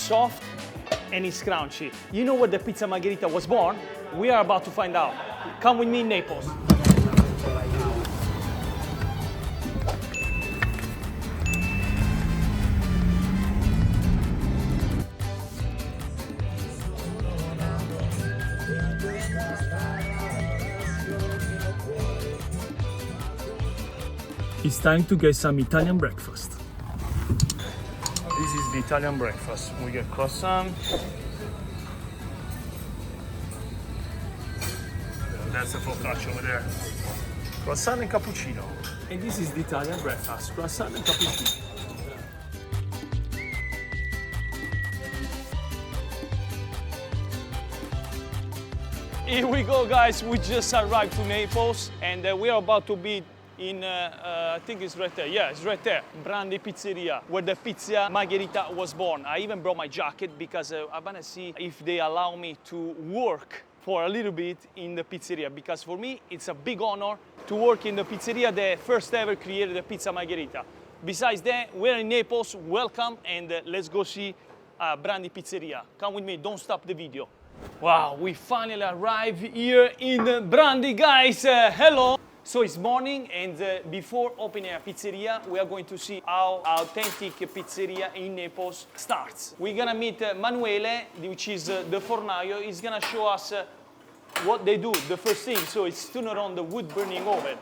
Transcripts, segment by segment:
soft and it's crunchy. You know where the pizza Margherita was born? We are about to find out. Come with me in Naples. It's time to get some Italian breakfast. This is the Italian breakfast. We get croissant. That's the focaccia over there. Croissant and cappuccino. And this is the Italian breakfast. Croissant and cappuccino. Here we go, guys. We just arrived to Naples and we are about to be in, I think it's right there. Yeah, it's right there. Brandi Pizzeria, where the pizza Margherita was born. I even brought my jacket because I want to see if they allow me to work for a little bit in the pizzeria. Because for me, it's a big honor to work in the pizzeria that first ever created the pizza Margherita. Besides that, we're in Naples. Welcome, and let's go see Brandi Pizzeria. Come with me. Don't stop the video. Wow, we finally arrived here in Brandi, guys. Hello. So it's morning, and before opening a pizzeria, we are going to see how authentic pizzeria in Naples starts. We're gonna meet Manuele, which is the fornaio. He's gonna show us what they do, the first thing. So it's turn on the wood burning oven.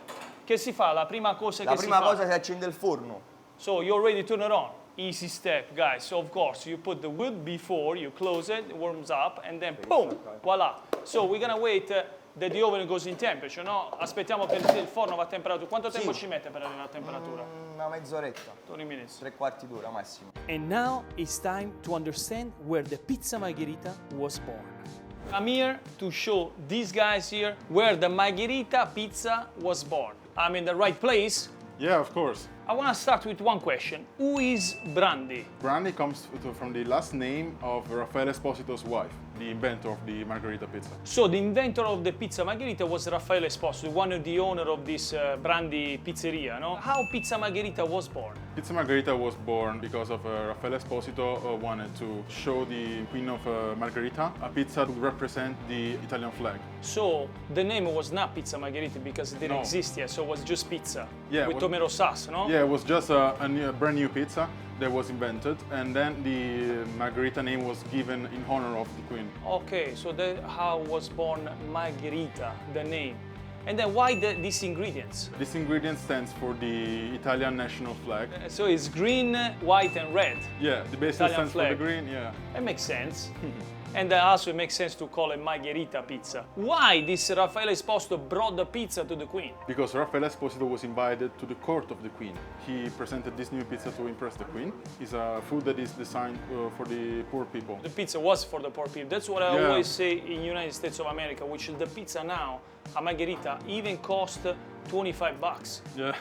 Che si fa? La prima cosa che si fa? La prima cosa si accende il forno. So you already turn it on. Easy step, guys. So of course, you put the wood before, you close it, it warms up, and then boom, voila. So we're gonna wait that the oven goes in temperature, no? Aspettiamo che il forno va a temperatura. Quanto tempo ci mette per arrivare a temperatura? Una mezz'oretta. 20 minutes. 3/4 d'ora massimo. And now it's time to understand where the pizza Margherita was born. I'm here to show these guys here where the Margherita pizza was born. I'm in the right place. Yeah, of course. I want to start with one question. Who is Brandi? Brandi comes from the last name of Raffaele Esposito's wife, the inventor of the Margherita pizza. So the inventor of the pizza Margherita was Raffaele Esposito, one of the owner of this Brandi Pizzeria, no? How pizza Margherita was born? Pizza Margherita was born because of Raffaele Esposito wanted to show the Queen of Margherita a pizza to represent the Italian flag. So the name was not Pizza Margherita because it didn't exist yet, so it was just pizza with tomato sauce, no? Yeah, it was just a brand new pizza that was invented, and then the Margherita name was given in honor of the Queen. Okay, so that's how was born Margherita, the name. And then why these ingredients? This ingredient stands for the Italian national flag. So it's green, white, and red. Yeah, the base Italian stands flag. for the green, yeah. That makes sense. And also it makes sense to call it Margherita pizza. Why this Raffaele Esposito brought the pizza to the Queen? Because Raffaele Esposito was invited to the court of the Queen. He presented this new pizza to impress the Queen. It's a food that is designed for the poor people. The pizza was for the poor people. That's what I always say in United States of America, which the pizza now, a Margherita, even cost $25. Yeah.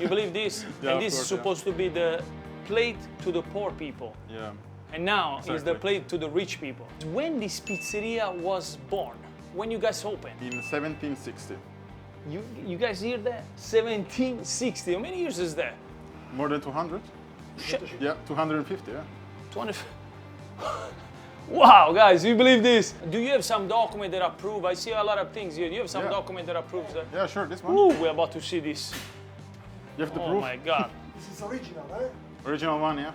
You believe this? Yeah, and this is supposed to be the plate to the poor people. Yeah. And now it's the Exactly. plate to the rich people. When this pizzeria was born, when you guys opened, In 1760. you guys hear that? 1760. How many years is that? More than 200? Shit. Yeah, 250, yeah. 20. Wow, guys, you believe this? Do you have some document that approve? I see a lot of things here. Do you have some Yeah. document that approves that? Yeah, sure, this one. Ooh, we're about to see this. You have the Oh proof? my God. This is original, eh? Original one, yeah.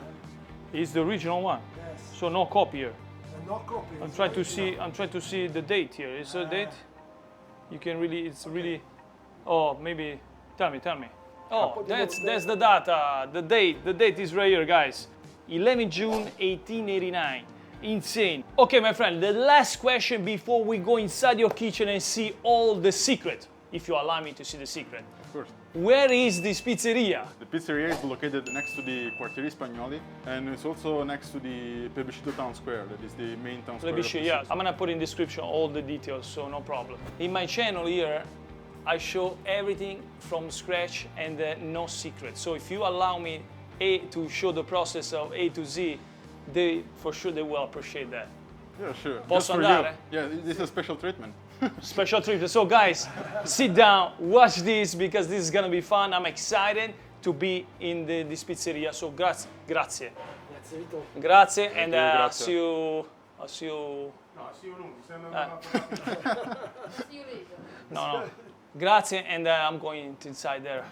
It's the original one. Yes. So no copy here. And no copy. I'm it's trying to original. see the date here. Is the date? You can really, it's really, oh, maybe, tell me. Oh, that's the data, the date is right here, guys. 11 June 1889. Insane. Okay, my friend, the last question before we go inside your kitchen and see all the secret, if you allow me to see the secret. Of course. Where is this pizzeria? The pizzeria is located next to the Quartieri Spagnoli, and it's also next to the Plebiscito Town Square, that is the main town square. Let me of show the you. Yeah, city. I'm gonna put in description all the details, so no problem. In my channel here, I show everything from scratch and no secret. So if you allow me to show the process of A to Z, for sure they will appreciate that. Yeah, sure. Posso Just for andare? you. Yeah, this is a special treatment. Special treatment. So guys, sit down, watch this because this is gonna be fun. I'm excited to be in this pizzeria. So grazie. Grazie Vito. Grazie, and grazie. see you. I'll see you. No, see you non, See you later. No. Grazie, and I'm going inside there.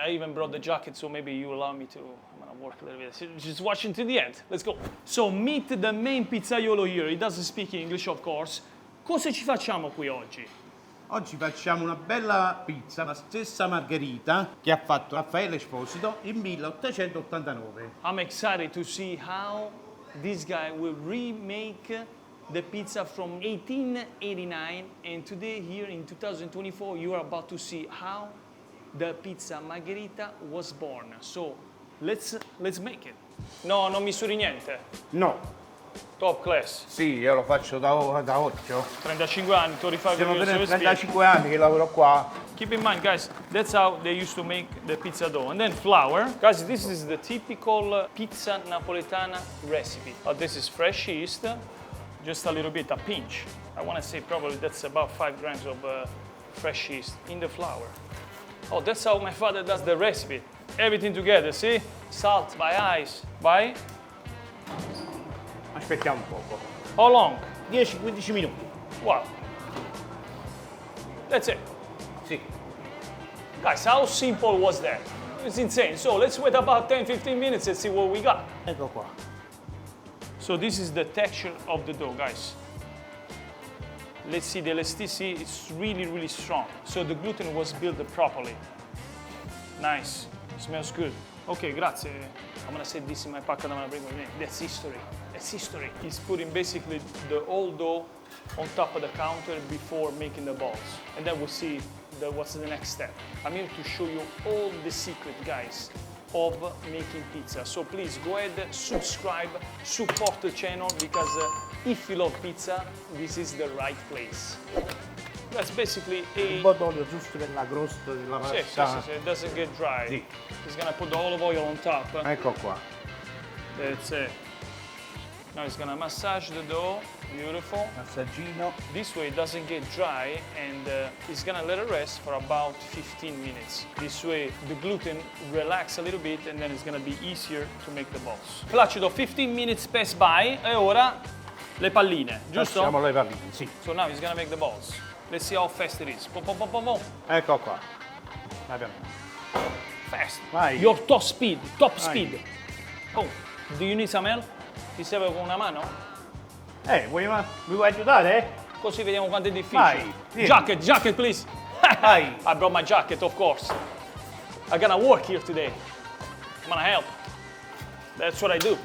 I even brought the jacket, so maybe you allow me to. I'm gonna work a little bit. Just watching to the end. Let's go. So meet the main pizzaiolo here. He doesn't speak English, of course. Cosa ci facciamo qui oggi? Oggi facciamo una bella pizza, la stessa Margherita che ha fatto Raffaele Esposito in 1889. I'm excited to see how this guy will remake the pizza from 1889, and today here in 2024 you are about to see how the pizza Margherita was born. So let's make it. No, non misuri niente. No, Top class. sì, io lo faccio da 8. 35 anni, tu rifai Sono quello che 35 anni che lavoro qua. Keep in mind, guys, that's how they used to make the pizza dough. And then flour. Guys, this is the typical pizza napoletana recipe. This is fresh yeast, just a little bit, a pinch. I want to say probably that's about 5 grams of fresh yeast in the flour. Oh, that's how my father does the recipe. Everything together, see? Salt by ice, by Aspettiamo un poco. how long? 10-15 minuti. Wow. That's it. Sì. Guys, how simple was that? It's insane. So let's wait about 10-15 minutes and see what we got. Ecco qua. So this is the texture of the dough, guys. Let's see, the elasticity is really, really strong. So the gluten was built properly. Nice. Smells good. Okay, grazie. I'm gonna set this in my pocket. I'm gonna bring with me. That's history. That's history. He's putting basically the old dough on top of the counter before making the balls. And then we'll see what's the next step. I'm here to show you all the secret, guys, of making pizza. So please go ahead, subscribe, support the channel, because if you love pizza, this is the right place. That's basically Un a... po' d'olio giusto per la crosta della pasta. Sì, it doesn't get dry. Sì. He's gonna put the olive oil on top. Ecco qua. That's it. Now he's gonna massage the dough. Beautiful. Massaggino. This way it doesn't get dry, and he's gonna let it rest for about 15 minutes. This way the gluten relax a little bit, and then it's gonna be easier to make the balls. Placido, 15 minutes pass by, e ora le palline, giusto? Facciamo le palline, sì. So now he's gonna make the balls. Let's see how fast it is. Boom, boom, boom, boom, boom. Ecco qua. Vai piano. Fast. Vai. Your top speed, top speed. Oh, do you need some help? Ti serve con una mano? Mi vuoi aiutare? Così vediamo quanto è difficile. Vai, vieni. Jacket, please. Vai. I brought my jacket, of course. I'm gonna work here today. I'm gonna help. That's what I do.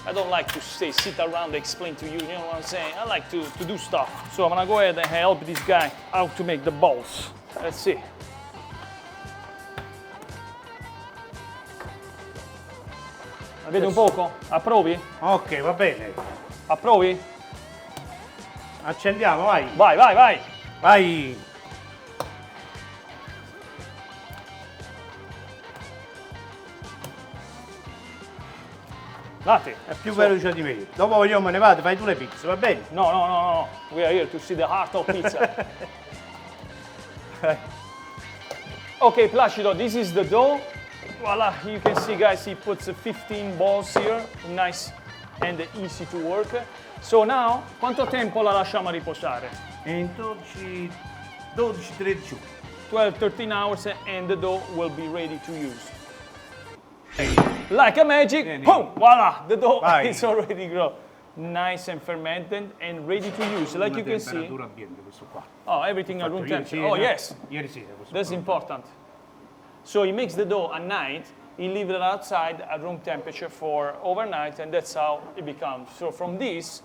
I don't like to sit around and explain to you, you know what I'm saying? I like to do stuff. So I'm gonna go ahead and help this guy how to make the balls. Let's see. La vedi un poco? Approvi? Ok, va bene. Approvi? Accendiamo, vai. Vai. Vai. Date. È più veloce di me. Dopo io me ne vado, fai tu le pizze, va bene? No. We are here to see the heart of pizza. Okay, Placido, this is the dough. Voila, you can see, guys, he puts 15 balls here. Nice and easy to work. So now, quanto tempo la lasciamo riposare? In 12-13 ore. 12-13 hours, and the dough will be ready to use. Like a magic, Vieni. boom, voila, the dough Vai. is already grown. Nice and fermented and ready to use. Like you can see. Temperatura ambiente questo qua. Oh, everything at Fatto room ieri temperature. Oh, sera. yes, Ieri sera questo that's qua. important. So he makes the dough at night, he leaves it outside at room temperature for overnight, and that's how it becomes. So from this,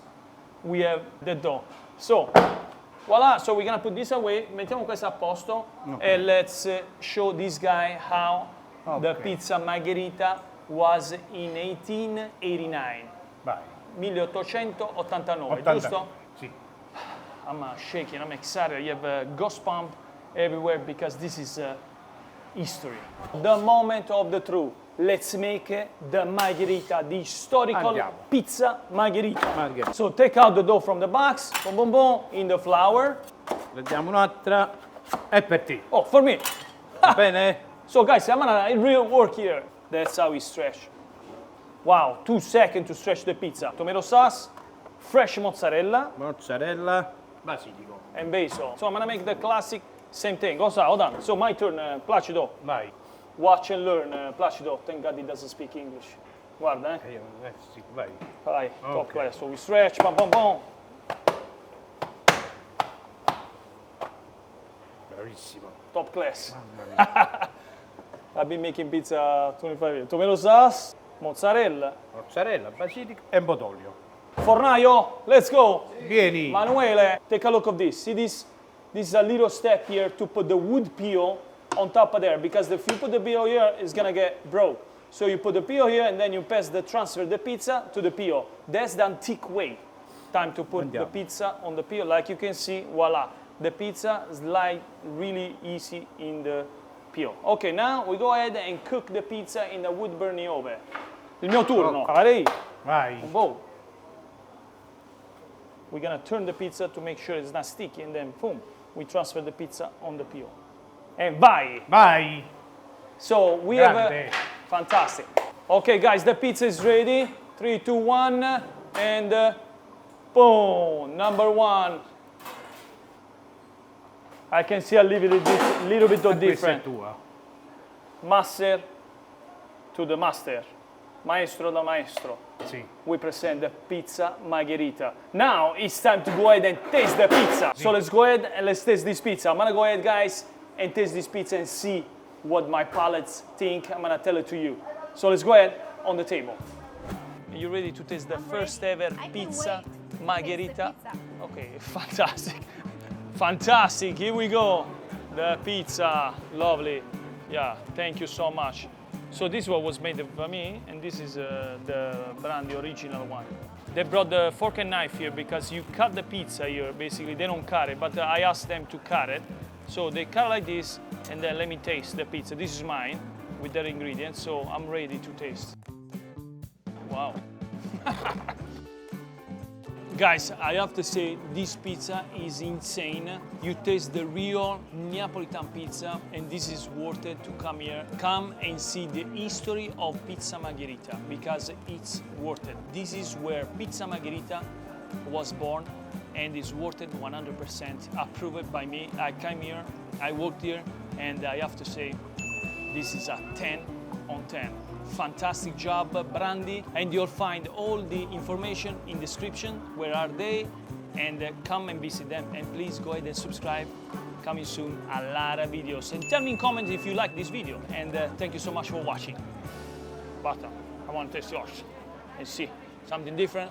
we have the dough. So, voila, so we're gonna put this away, mettiamo questo a posto, and let's show this guy how the Okay. pizza Margherita was in 1889, Vai. 1889, 80. giusto? Sì. I'm shaking, I'm excited. You have a ghost pump everywhere because this is history. The moment of the truth. Let's make the Margherita, the historical Andiamo. pizza Margherita. Margherita. So take out the dough from the box, boom, boom, boom, in the flour. Prendiamo un'altra. È per te. Oh, for me. Va bene? So guys, I'm gonna real work here. That's how we stretch. Wow, 2 seconds to stretch the pizza. Tomato sauce, fresh mozzarella, Mozzarella, basilico. and basil. So I'm gonna make the classic same thing. Hold on. So my turn, Placido. Vai. Watch and learn, Placido. Thank God he doesn't speak English. Guarda, Sì, vai. Vai, top Ok. class. So we stretch, bam, bam, bam. Bravissimo. Top class. I've been making pizza 25 years. Tomato sauce, mozzarella, Mozzarella, basilico e botolio. fornaio, let's go. Vieni. Manuele, take a look of this. See this? This is a little step here to put the wood peel on top of there, because if you put the peel here, it's gonna get broke. So you put the peel here and then you transfer the pizza to the peel. That's the antique way. Time to put the pizza on the peel. Like you can see, voila. The pizza slides really easy in the peel. Okay, now we go ahead and cook the pizza in the wood burning oven. Il mio turno. Ready? Vai. Boom. We're gonna turn the pizza to make sure it's not sticky, and then boom, we transfer the pizza on the peel. And vai! Vai. So we have Grande. fantastic. Okay, guys, the pizza is ready. 3, 2, 1, and boom, number 1. I can see a little bit of Questa è different. tua. Master to the master. Maestro da maestro. Sì. We present the pizza Margherita. Now it's time to go ahead and taste the pizza. So let's go ahead and let's taste this pizza. I'm gonna go ahead, guys, and taste this pizza and see what my palates think. I'm gonna tell it to you. So let's go ahead on the table. Are you ready to taste the first ever pizza Margherita? Okay, fantastic. Fantastic, here we go. The pizza, lovely. Yeah, thank you so much. So this one was made by me, and this is the Brandi original one. They brought the fork and knife here because you cut the pizza here, basically. They don't cut it, but I asked them to cut it. So they cut like this, and then let me taste the pizza. This is mine with their ingredients, so I'm ready to taste. Wow. Guys, I have to say, this pizza is insane. You taste the real Neapolitan pizza, and this is worth it to come here. Come and see the history of Pizza Margherita, because it's worth it. This is where Pizza Margherita was born, and it's worth it 100%. Approved by me. I came here, I worked here, and I have to say, this is a 10 on 10. Fantastic job, Brandi, and you'll find all the information in description. Where are they? And come and visit them. And please go ahead and subscribe. Coming soon, a lot of videos. And tell me in comments if you like this video. And thank you so much for watching. But I want to taste yours and see something different.